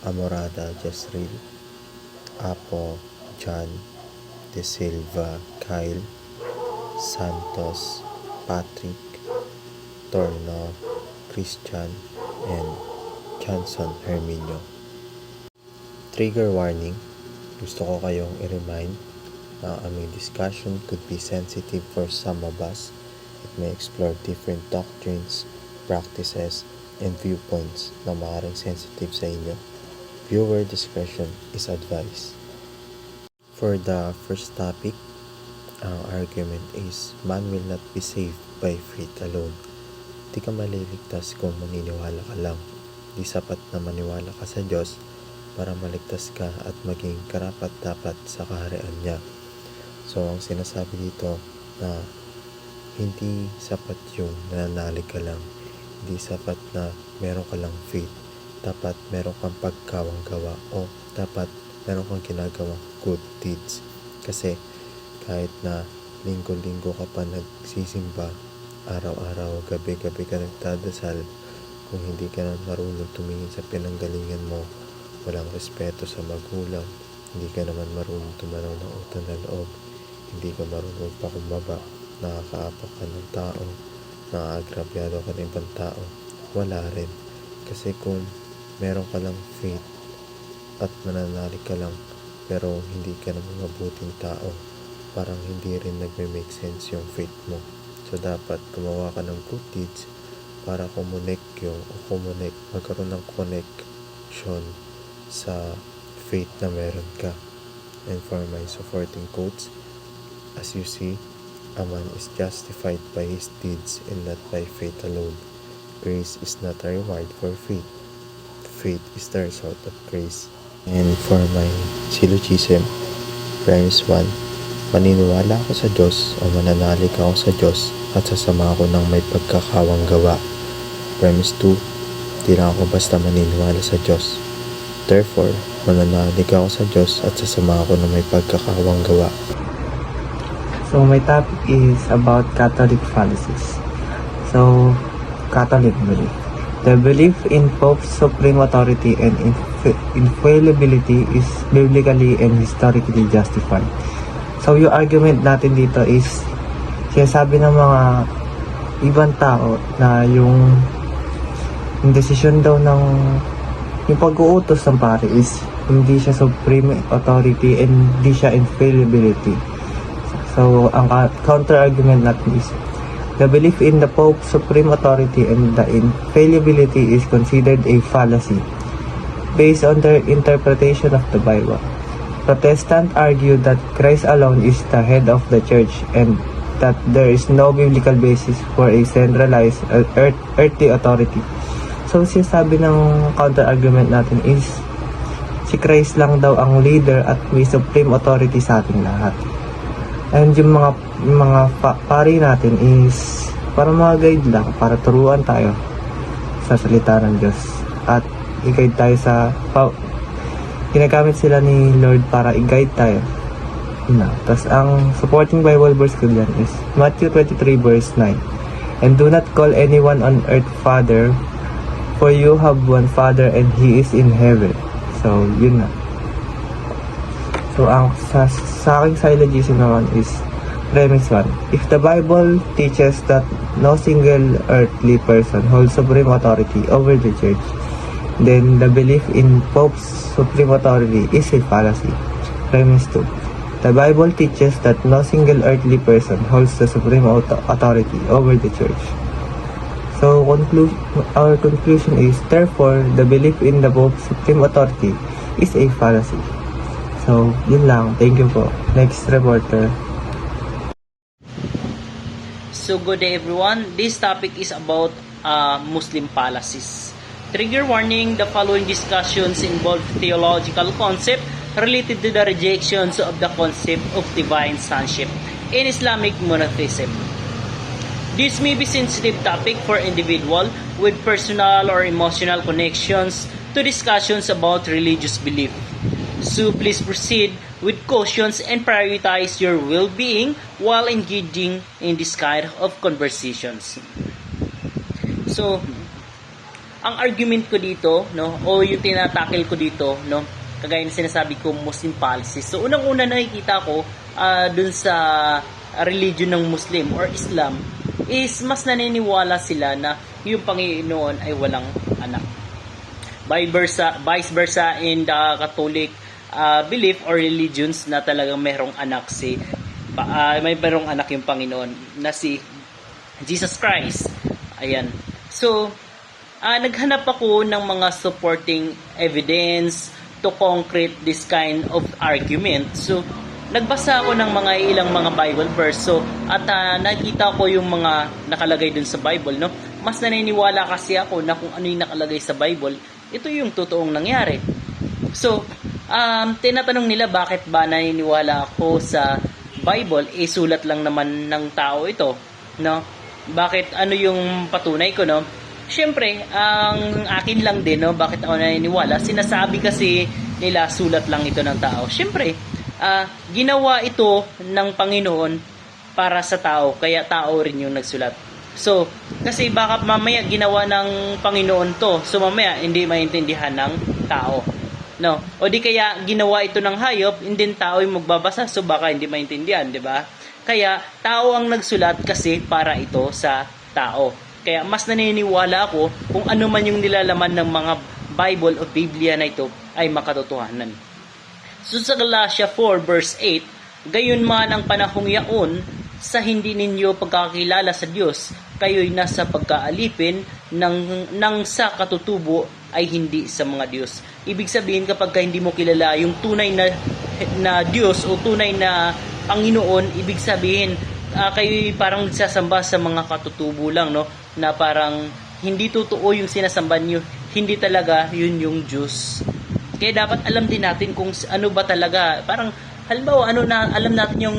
Amorada Jezreel, Apo John De Silva Kyle, Santos Patrick, Torno Christian, and Johnson Herminio. Trigger warning, gusto ko kayong i-remind na ang aming discussion could be sensitive for some of us. It may explore different doctrines, practices, and viewpoints na maaaring sensitive sa inyo. Viewer discretion is advised. For the first topic, ang argument is man will not be saved by faith alone. Di ka maliligtas kung maniniwala ka lang. Di sapat na maniwala ka sa Diyos para maligtas ka at maging karapat-dapat sa kaharian niya. So, ang sinasabi dito na hindi sapat yung nananalig ka lang. Hindi sapat na meron ka lang faith. Dapat meron kang pagkawang gawa o dapat meron kang ginagawang good deeds. Kasi kahit na linggo-linggo ka pa nagsisimba, araw-araw, gabi-gabi ka nagdadasal, kung hindi ka na marunong tumingin sa pinanggalingan mo, walang respeto sa magulang, hindi ka naman marunong tumanaw ng utang na loob, hindi ka marunong pakumbaba, nakakaapak ka ng tao, nakaagrabyado ka ng ibang tao, wala rin. Kasi kung meron ka lang faith at mananalig ka lang pero hindi ka naman mabuting tao, parang hindi rin nagme-make sense yung faith mo. So dapat gumawa ka ng good deeds para magkaroon ng connection sa faith na meron ka. And for my supporting quotes, as you see, a man is justified by his deeds and not by faith alone. Grace is not a reward for faith. Faith is the result of grace. And for my syllogism, premise 1, maniniwala ako sa Diyos o mananalig ako sa Diyos at sasama ako ng may pagkakawang gawa. Premise 2, di lang ako basta maniniwala sa Diyos. Therefore, mananalig ako sa Diyos at sasama ako ng may pagkakawang gawa. So my topic is about Catholic fallacies. So, Catholic belief. The belief in Pope's supreme authority and infallibility is biblically and historically justified. So yung argument natin dito is sinasabi ng mga ibang tao na yung desisyon daw ng yung pag-uutos ng pare is hindi siya supreme authority and hindi siya infallibility. So ang counter-argument natin is the belief in the Pope's supreme authority and the infallibility is considered a fallacy based on their interpretation of the Bible. Protestants argue that Christ alone is the head of the church and that there is no biblical basis for a centralized earthly authority. So sinasabi ng counter-argument natin is si Christ lang daw ang leader at may supreme authority sa ating lahat. And yung mga pari natin is para mga guide lang, para turuan tayo sa salita ng Diyos at i-guide tayo sa ginagamit sila ni Lord para i-guide tayo. Tapos ang supporting Bible verse ko dyan is Matthew 23 verse 9. And do not call anyone on earth Father, for you have one Father and He is in heaven. So yun na. So ang sa aking syllogism naman is premise 1. If the Bible teaches that no single earthly person holds supreme authority over the church, then the belief in Pope's supreme authority is a fallacy. Premise 2. The Bible teaches that no single earthly person holds the supreme authority over the church. So our conclusion is, therefore, the belief in the Pope's supreme authority is a fallacy. So, yun lang. Thank you po. Next reporter. So good day everyone. This topic is about Muslim fallacies. Trigger warning, the following discussions involve theological concept related to the rejections of the concept of divine sonship in Islamic monotheism. This may be sensitive topic for individual with personal or emotional connections to discussions about religious belief. So please proceed with cautions and prioritize your well-being while engaging in this kind of conversations. So, ang argument ko dito, no, o yung tinatakil ko dito, no, kagaya ng sinasabi ko, Muslim policies. So, unang-una nakikita ko dun sa religion ng Muslim or Islam is mas naniniwala sila na yung Panginoon ay walang anak. Vice versa in the Catholic belief or religions na talagang merong anak may merong anak yung Panginoon na si Jesus Christ. Ayan. So, naghanap ako ng mga supporting evidence to concrete this kind of argument. So, nagbasa ako ng ilang mga Bible verse. So, at nakita ko yung mga nakalagay dun sa Bible, no? Mas naniniwala kasi ako na kung ano yung nakalagay sa Bible, ito yung totoong nangyari. So, tinatanong nila bakit ba naniniwala ako sa Bible, sulat lang naman ng tao ito, no? Bakit, ano yung patunay ko, no? Siyempre, ang akin lang din, no, bakit ako naniniwala, sinasabi kasi nila sulat lang ito ng tao. Siyempre, ginawa ito ng Panginoon para sa tao, kaya tao rin yung nagsulat. So, kasi baka mamaya ginawa ng Panginoon to, so mamaya hindi maintindihan ng tao. No? O di kaya ginawa ito ng hayop, hindi tao yung magbabasa, so baka hindi maintindihan, di ba? Kaya tao ang nagsulat kasi para ito sa tao. Kaya mas naniniwala ako kung ano man yung nilalaman ng mga Bible o Biblia na ito ay makatotohanan. So sa Galatia 4 verse 8, gayon man ang panahong yaon, sa hindi ninyo pagkakilala sa Diyos, kayo'y nasa pagkaalipin ng sa katutubo ay hindi sa mga Diyos. Ibig sabihin kapag hindi mo kilala yung tunay na Diyos o tunay na Panginoon, ibig sabihin kayo'y parang nagsasamba sa mga katutubo lang, no? Na parang hindi totoo yung sinasamba niyo, hindi talaga yun yung Diyos. Kaya dapat alam din natin kung ano ba talaga, parang halimbawa alam natin yung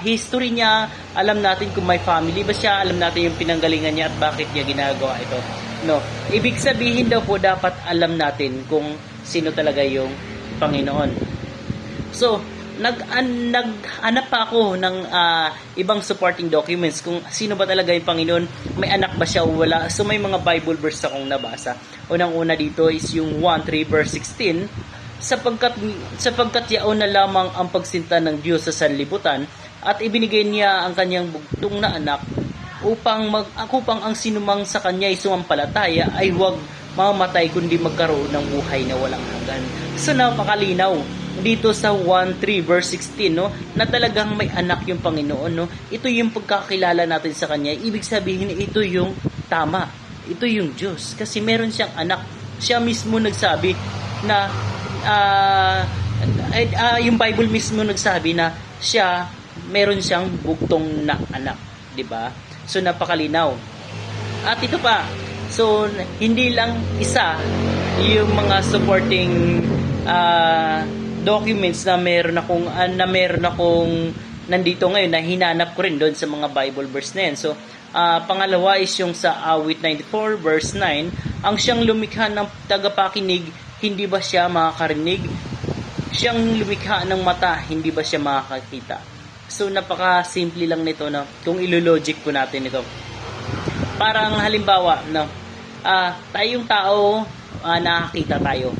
history niya, alam natin kung may family ba siya, alam natin yung pinanggalingan niya at bakit niya ginagawa ito. No, ibig sabihin daw po dapat alam natin kung sino talaga yung Panginoon. So, naghanap pa ako ng ibang supporting documents kung sino ba talaga yung Panginoon, may anak ba siya o wala. So may mga Bible verse akong nabasa. Unang-una dito is yung 1:3 verse 16, sapagkat yaon na lamang ang pagsinta ng Diyos sa sanlibutan at ibinigay niya ang kanyang bugtong na anak upang ang sinumang sa kanya ay sumampalataya ay huwag mamamatay kundi magkaroon ng buhay na walang hanggan. So napakalinaw dito sa 1:3 verse 16, no, na talagang may anak yung Panginoon, no. Ito yung pagkakilala natin sa kanya. Ibig sabihin ito yung tama. Ito yung Diyos kasi meron siyang anak. Siya mismo nagsabi na yung Bible mismo nagsabi na siya meron siyang bugtong na anak, 'di ba? So napakalinaw. At ito pa. So hindi lang isa yung mga supporting documents na meron akong nandito ngayon na hinanap ko rin doon sa mga Bible verse na yan. So, pangalawa is yung sa Awit 94 verse 9, ang siyang lumikha ng tagapakinig, hindi ba siya makakarinig? Siyang lumikha ng mata, hindi ba siya makakakita? So, napaka-simple lang nito, no? Kung ilo-logic po natin ito. Parang halimbawa, no? Tayong tao, nakakita tayo.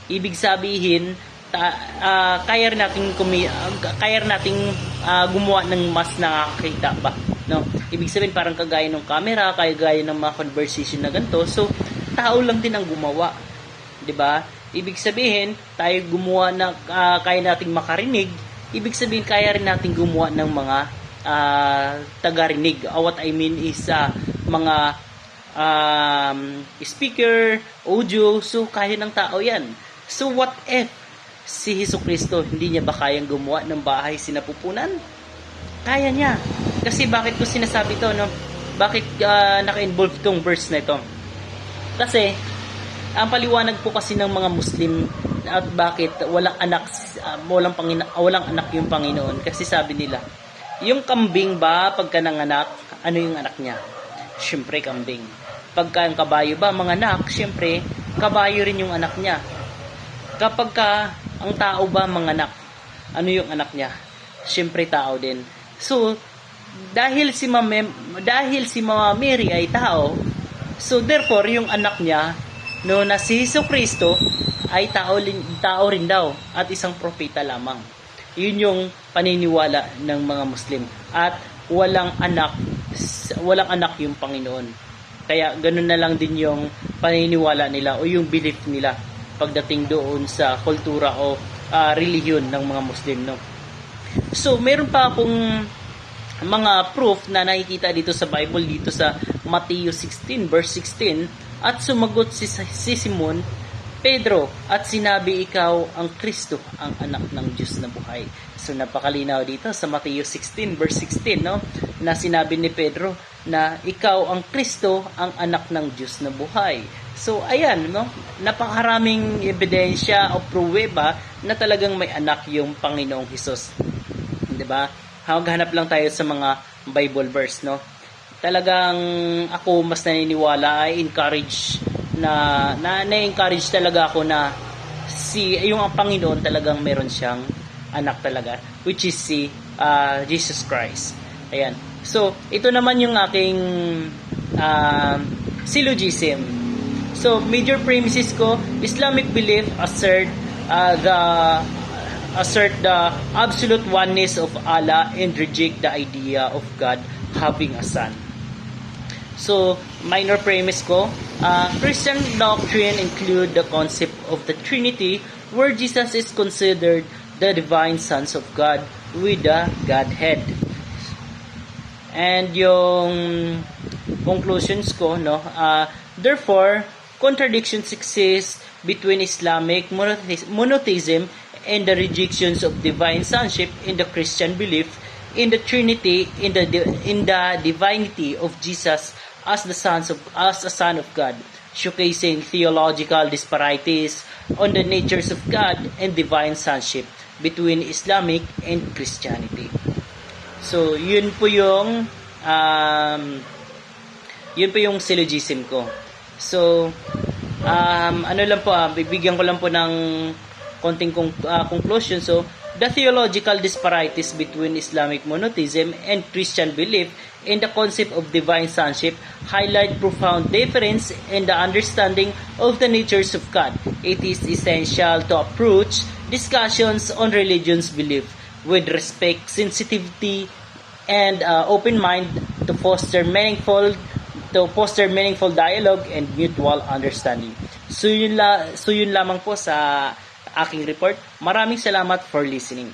Ibig sabihin, kaya nating gumawa ng mas nakakita pa, no? Ibig sabihin parang kagaya ng camera, kagaya ng mga conversation na ganito. So tao lang din ang gumawa, 'di ba? Ibig sabihin tayo gumawa na kaya nating makarinig, ibig sabihin kaya rin nating gumawa ng mga tagarinig. What I mean is mga speaker, audio, so kaya ng tao 'yan. So what if si Jesucristo, hindi niya ba kayang gumawa ng bahay sinapupunan? Kaya niya. Kasi bakit ko sinasabi to, no? Bakit naka-involve tong verse na ito? Kasi, ang paliwanag po kasi ng mga Muslim at bakit walang anak yung Panginoon. Kasi sabi nila, yung kambing ba, pagka nanganak, ano yung anak niya? Siyempre, kambing. Pagka ang kabayo ba, mga anak, siyempre, kabayo rin yung anak niya. Kapag ang tao ba manganak, ano yung anak niya? Siyempre tao din. So, dahil si Mama Mary ay tao, So therefore, yung anak niya no na si Jesucristo ay tao rin daw at isang propeta lamang. Yun yung paniniwala ng mga Muslim. At walang anak yung Panginoon. Kaya ganun na lang din yung paniniwala nila o yung belief nila pagdating doon sa kultura o relihiyon ng mga Muslim, no. So meron pa akong mga proof na nakikita dito sa Bible, dito sa Matthew 16 verse 16, at sumagot si Simon Pedro at sinabi, ikaw ang Kristo, ang anak ng Diyos na buhay. So napakalinaw dito sa Matthew 16 verse 16, no, na sinabi ni Pedro na ikaw ang Kristo, ang anak ng Diyos na buhay. So ayan, no, napakaraming ebidensya o pruweba na talagang may anak yung Panginoong Hesus. 'Di ba? Maghanap lang tayo sa mga Bible verse, no. Talagang ako mas naniniwala, I encourage na-encourage talaga ako na yung ang Panginoon talagang meron siyang anak talaga, which is si Jesus Christ. Ayan. So, ito naman yung aking syllogism. So, major premises ko, Islamic belief assert the absolute oneness of Allah and reject the idea of God having a son. So, minor premise ko, Christian doctrine include the concept of the Trinity, where Jesus is considered the divine sons of God with the Godhead. And yung conclusions ko, no, therefore, contradictions exist between Islamic monotheism and the rejections of divine sonship in the Christian belief in the Trinity, in the divinity of Jesus as a son of God, showcasing theological disparities on the natures of God and divine sonship between Islamic and Christianity. So, yun po yung syllogism ko. So, ano lang po, bibigyan ko lang po ng konting conclusion. So, the theological disparities between Islamic monotheism and Christian belief in the concept of divine sonship highlight profound difference in the understanding of the natures of God. It is essential to approach discussions on religion's belief with respect, sensitivity, and open mind to foster meaningful dialogue and mutual understanding. So yun lamang po sa aking report. Maraming salamat for listening.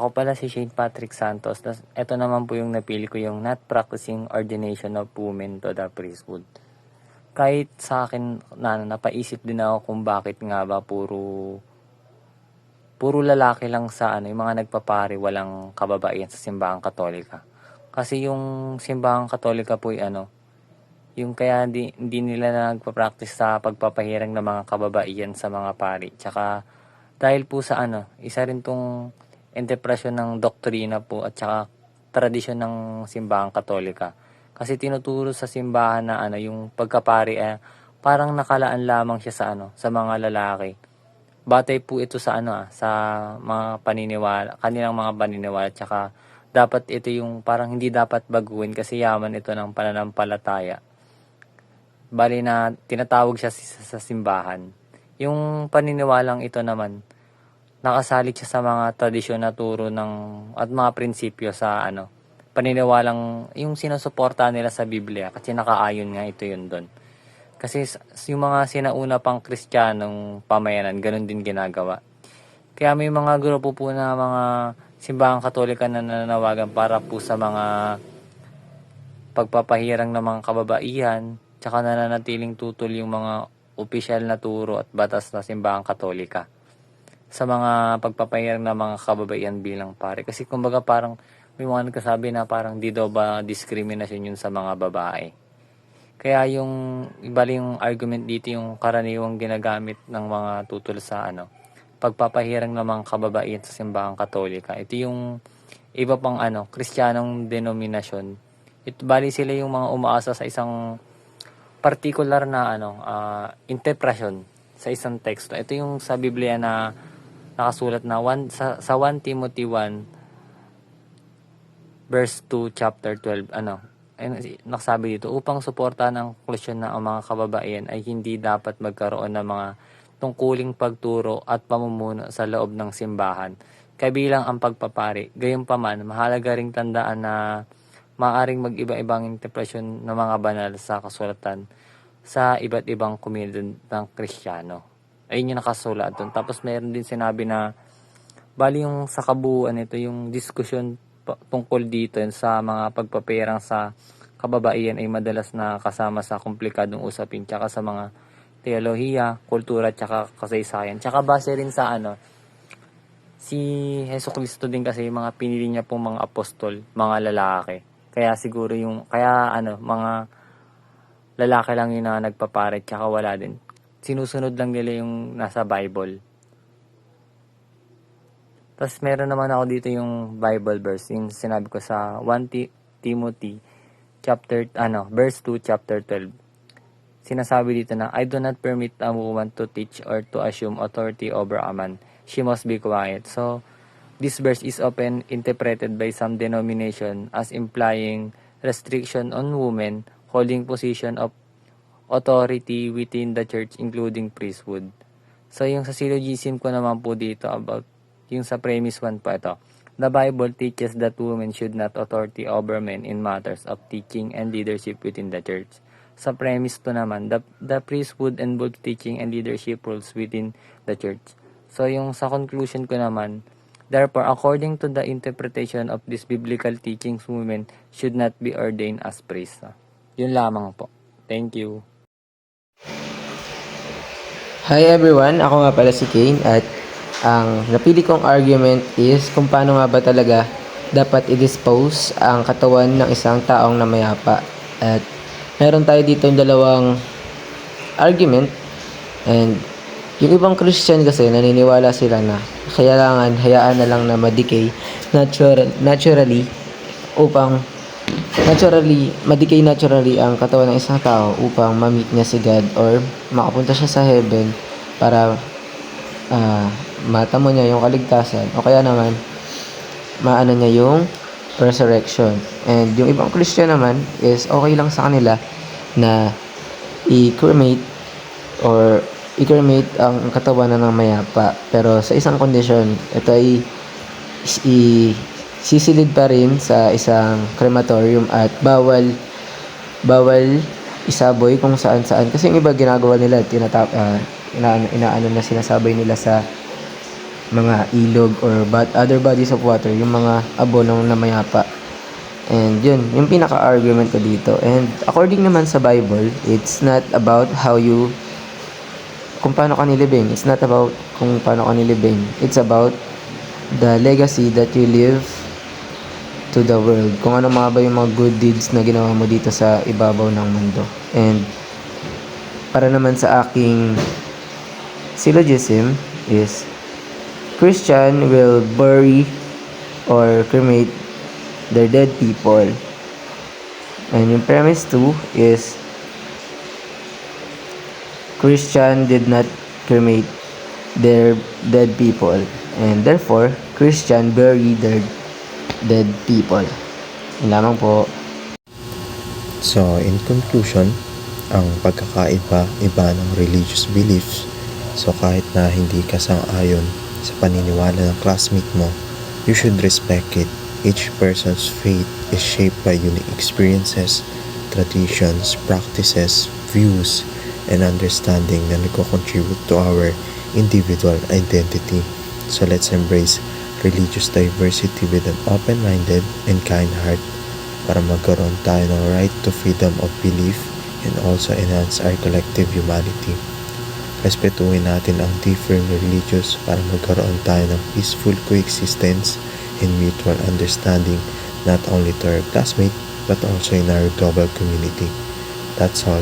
Ako pala si Shane Patrick Santos. Ito naman po yung napili ko, yung not practicing ordination of women to the priesthood. Kahit sa akin, napaisip din ako kung bakit nga ba puro lalaki lang sa yung mga nagpapari, walang kababaihan sa simbahang Katolika. Kasi yung simbahang Katolika po yung kaya hindi nila nagpa-practice sa pagpapahirang ng mga kababaihan sa mga pari. Tsaka dahil po sa isa rin tong interpretasyon ng doktrina po at saka tradisyon ng simbahang Katolika. Kasi tinuturo sa simbahan na yung pagkapari parang nakalaan lamang siya sa mga lalaki. Batay po ito sa sa mga paniniwala, kanilang mga paniniwala, at saka dapat ito yung parang hindi dapat baguhin kasi yaman ito ng pananampalataya. Bali na tinatawag siya sa simbahan. Yung paniniwalang ito naman, nakasalig siya sa mga tradisyon na turo at mga prinsipyo sa paniniwalang yung sinusuporta nila sa Biblia kasi nakaayon nga ito yun doon. Kasi yung mga sinauna pang Kristiyanong pamayanan, ganun din ginagawa. Kaya may mga grupo po na mga simbahang Katolika na nananawagan para po sa mga pagpapahirang ng mga kababaihan, tsaka nananatiling tutol yung mga opisyal na turo at batas na simbahang Katolika sa mga pagpapahirang ng mga kababaihan bilang pare. Kasi kumbaga parang may mga nagkasabi na parang di daw ba diskriminasyon yun sa mga babae. Kaya yung ibali yung argument dito yung karaniwang ginagamit ng mga tutol sa pagpapahirang ng mga kababaihan sa simbahang Katolika. Ito yung iba pang Kristiyanong denominasyon. Ito bali sila yung mga umaasa sa isang particular na interpretasyon sa isang teksto. Ito yung sa Biblia na nakasulat na sa 1 Timothy 1 verse 2 chapter 12 nakasabi dito, upang suportahan ang konklusyon na ang mga kababaihan ay hindi dapat magkaroon ng mga tungkuling pagturo at pamumuno sa loob ng simbahan, kabilang ang pagpapari. Gayunpaman, mahalaga ring tandaan na maaaring mag-iba-ibang interpretasyon ng mga banal sa kasulatan sa iba't ibang komunidad ng Kristiyano. Ayun yung nakasulat doon. Tapos mayroon din sinabi na bali yung sa kabuuan ito, yung diskusyon tungkol dito sa mga pagpapirang sa kababaihan ay madalas na kasama sa komplikadong usapin tsaka sa mga teolohiya, kultura tsaka kasaysayan. Tsaka base rin sa si Jesucristo din kasi yung mga pinili niya pong mga apostol, mga lalaki. Kaya siguro mga lalaki lang yung nagpapare tsaka wala din. Sinusunod lang nila yung nasa Bible. Tapos meron naman ako dito yung Bible verse, yung sinabi ko sa 1 Timothy verse 2 chapter 12. Sinasabi dito na, I do not permit a woman to teach or to assume authority over a man. She must be quiet. So this verse is often interpreted by some denomination as implying restriction on women holding position of authority within the church, including priesthood. So yung sa syllogism ko naman po dito about yung sa premise 1 pa ito. The Bible teaches that women should not authority over men in matters of teaching and leadership within the church. Sa premise 2 naman, the priesthood and both teaching and leadership roles within the church. So yung sa conclusion ko naman, therefore, according to the interpretation of this biblical teachings, women should not be ordained as priests. Yun lamang po. Thank you. Hi everyone, ako nga pala si Kane at ang napili kong argument is kung paano nga ba talaga dapat i-dispose ang katawan ng isang taong namayapa. At meron tayo dito yung dalawang argument, and yung ibang Christian kasi naniniwala sila na kailangan hayaan na lang na ma-decay naturally ang katawan ng isang tao upang ma-meet niya si God or makapunta siya sa heaven para matamo niya yung kaligtasan o kaya naman maano niya yung resurrection. And yung ibang Christian naman is okay lang sa kanila na i-cremate ang katawan na ng mayapa, pero sa isang kondisyon, ito ay sisilid pa rin sa isang crematorium at bawal isaboy kung saan kasi yung iba ginagawa nila inaano na sinasabay nila sa mga ilog or other bodies of water, yung mga abonong namayapa. And yun, yung pinaka-argument ko dito. And according naman sa Bible, it's not about kung paano ka nilibing. It's not about kung paano ka nilibing. It's about the legacy that you leave to the world. Kung ano mga ba yung mga good deeds na ginawa mo dito sa ibabaw ng mundo. And para naman sa aking syllogism is Christian will bury or cremate their dead people. And yung premise 2 is Christian did not cremate their dead people, and therefore Christian buried their dead people. Yun lamang po. So, in conclusion, ang pagkakaiba-iba ng religious beliefs. So, kahit na hindi ka sang-ayon sa paniniwala ng classmate mo, you should respect it. Each person's faith is shaped by unique experiences, traditions, practices, views, and understanding na nagko-contribute to our individual identity. So, let's embrace religious diversity with an open-minded and kind heart para magkaroon tayo ng right to freedom of belief and also enhance our collective humanity. Respetuhin natin ang different religions para magkaroon tayo ng peaceful coexistence and mutual understanding not only to our classmates but also in our global community. That's all.